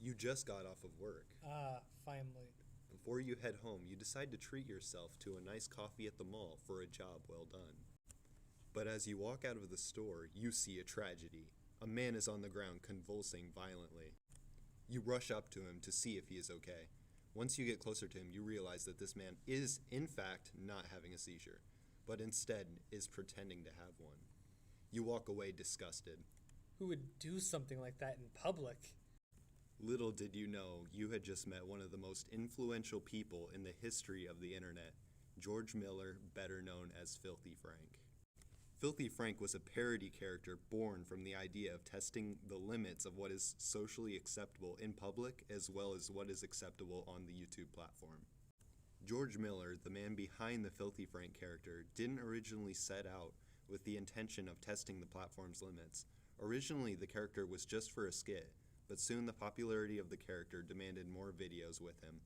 You just got off of work. Finally. Before you head home, you decide to treat yourself to a nice coffee at the mall for a job well done. But as you walk out of the store, you see a tragedy. A man is on the ground convulsing violently. You rush up to him to see if he is okay. Once you get closer to him, you realize that this man is, in fact, not having a seizure, but instead is pretending to have one. You walk away disgusted. Who would do something like that in public? Little did you know, you had just met one of the most influential people in the history of the internet, George Miller, better known as Filthy Frank. Filthy Frank was a parody character born from the idea of testing the limits of what is socially acceptable in public as well as what is acceptable on the YouTube platform. George Miller, the man behind the Filthy Frank character, didn't originally set out with the intention of testing the platform's limits. Originally, the character was just for a skit, but soon the popularity of the character demanded more videos with him.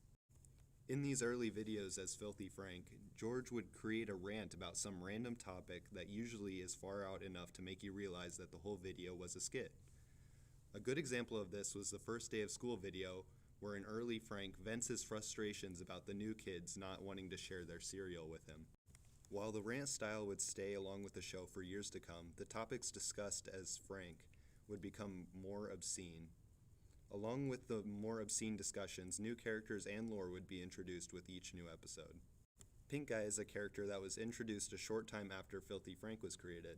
In these early videos as Filthy Frank, George would create a rant about some random topic that usually is far out enough to make you realize that the whole video was a skit. A good example of this was the first day of school video, where an early Frank vents his frustrations about the new kids not wanting to share their cereal with him. While the rant style would stay along with the show for years to come, the topics discussed as Frank would become more obscene. Along with the more obscene discussions, new characters and lore would be introduced with each new episode. Pink Guy is a character that was introduced a short time after Filthy Frank was created.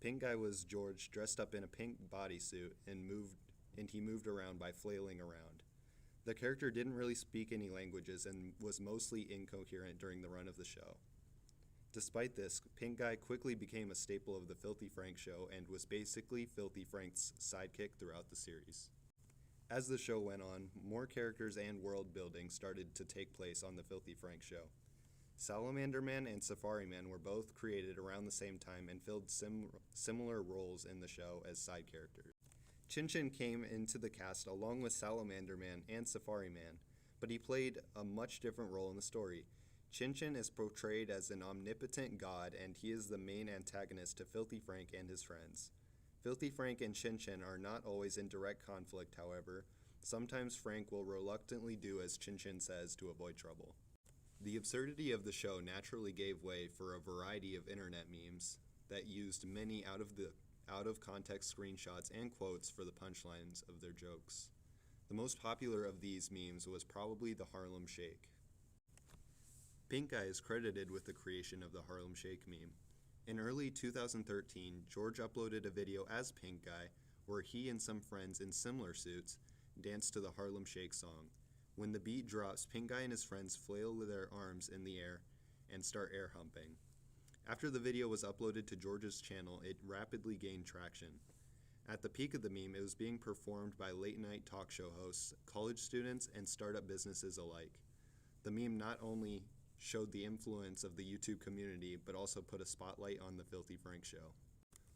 Pink Guy was George dressed up in a pink bodysuit and he moved around by flailing around. The character didn't really speak any languages and was mostly incoherent during the run of the show. Despite this, Pink Guy quickly became a staple of the Filthy Frank show and was basically Filthy Frank's sidekick throughout the series. As the show went on, more characters and world building started to take place on the Filthy Frank show. Salamander Man and Safari Man were both created around the same time and filled similar roles in the show as side characters. Chin Chin came into the cast along with Salamander Man and Safari Man, but he played a much different role in the story. Chin Chin is portrayed as an omnipotent god, and he is the main antagonist to Filthy Frank and his friends. Filthy Frank and Chin Chin are not always in direct conflict, however. Sometimes Frank will reluctantly do as Chin Chin says to avoid trouble. The absurdity of the show naturally gave way for a variety of internet memes that used many out of context screenshots and quotes for the punchlines of their jokes. The most popular of these memes was probably the Harlem Shake. Pink Guy is credited with the creation of the Harlem Shake meme. In early 2013, George uploaded a video as Pink Guy where he and some friends in similar suits danced to the Harlem Shake song. When the beat drops, Pink Guy and his friends flail their arms in the air and start air humping. After the video was uploaded to George's channel, it rapidly gained traction. At the peak of the meme, it was being performed by late-night talk show hosts, college students, and startup businesses alike. The meme not only showed the influence of the YouTube community, but also put a spotlight on the Filthy Frank show.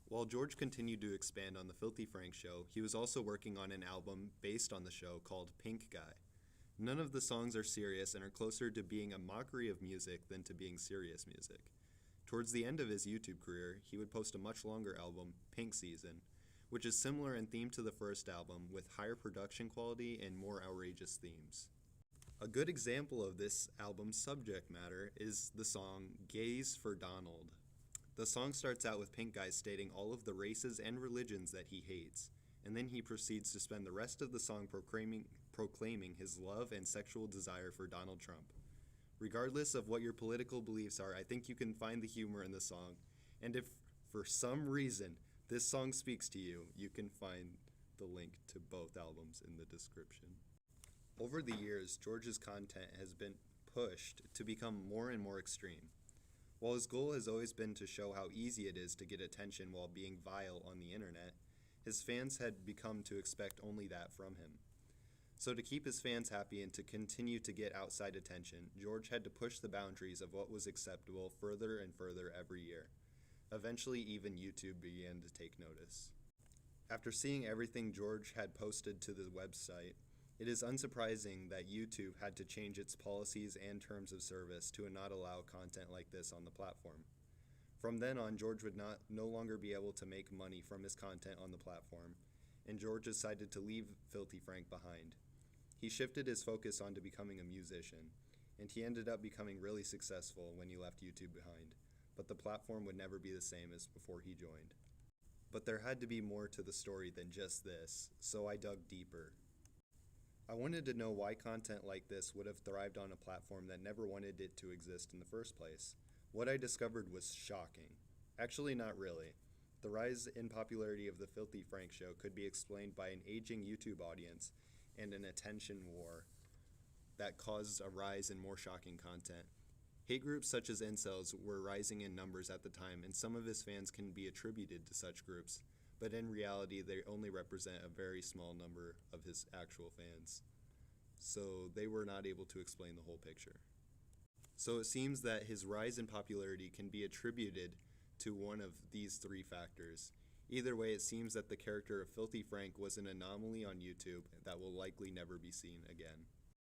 While George continued to expand on the Filthy Frank show, he was also working on an album based on the show called Pink Guy. None of the songs are serious and are closer to being a mockery of music than to being serious music. Towards the end of his YouTube career, he would post a much longer album, Pink Season, which is similar in theme to the first album with higher production quality and more outrageous themes. A good example of this album's subject matter is the song Gays for Donald. The song starts out with Pink Guy stating all of the races and religions that he hates, and then he proceeds to spend the rest of the song proclaiming his love and sexual desire for Donald Trump. Regardless of what your political beliefs are, I think you can find the humor in the song, and if for some reason this song speaks to you, you can find the link to both albums in the description. Over the years, George's content has been pushed to become more and more extreme. While his goal has always been to show how easy it is to get attention while being vile on the internet, his fans had become to expect only that from him. So to keep his fans happy and to continue to get outside attention, George had to push the boundaries of what was acceptable further and further every year. Eventually, even YouTube began to take notice. After seeing everything George had posted to the website, it is unsurprising that YouTube had to change its policies and terms of service to not allow content like this on the platform. From then on, George would no longer be able to make money from his content on the platform, and George decided to leave Filthy Frank behind. He shifted his focus onto becoming a musician, and he ended up becoming really successful when he left YouTube behind, but the platform would never be the same as before he joined. But there had to be more to the story than just this, so I dug deeper. I wanted to know why content like this would have thrived on a platform that never wanted it to exist in the first place. What I discovered was shocking. Actually, not really. The rise in popularity of the Filthy Frank show could be explained by an aging YouTube audience and an attention war that caused a rise in more shocking content. Hate groups such as incels were rising in numbers at the time, and some of his fans can be attributed to such groups, but in reality they only represent a very small number of his actual fans. So they were not able to explain the whole picture. So it seems that his rise in popularity can be attributed to one of these three factors. Either way, it seems that the character of Filthy Frank was an anomaly on YouTube that will likely never be seen again.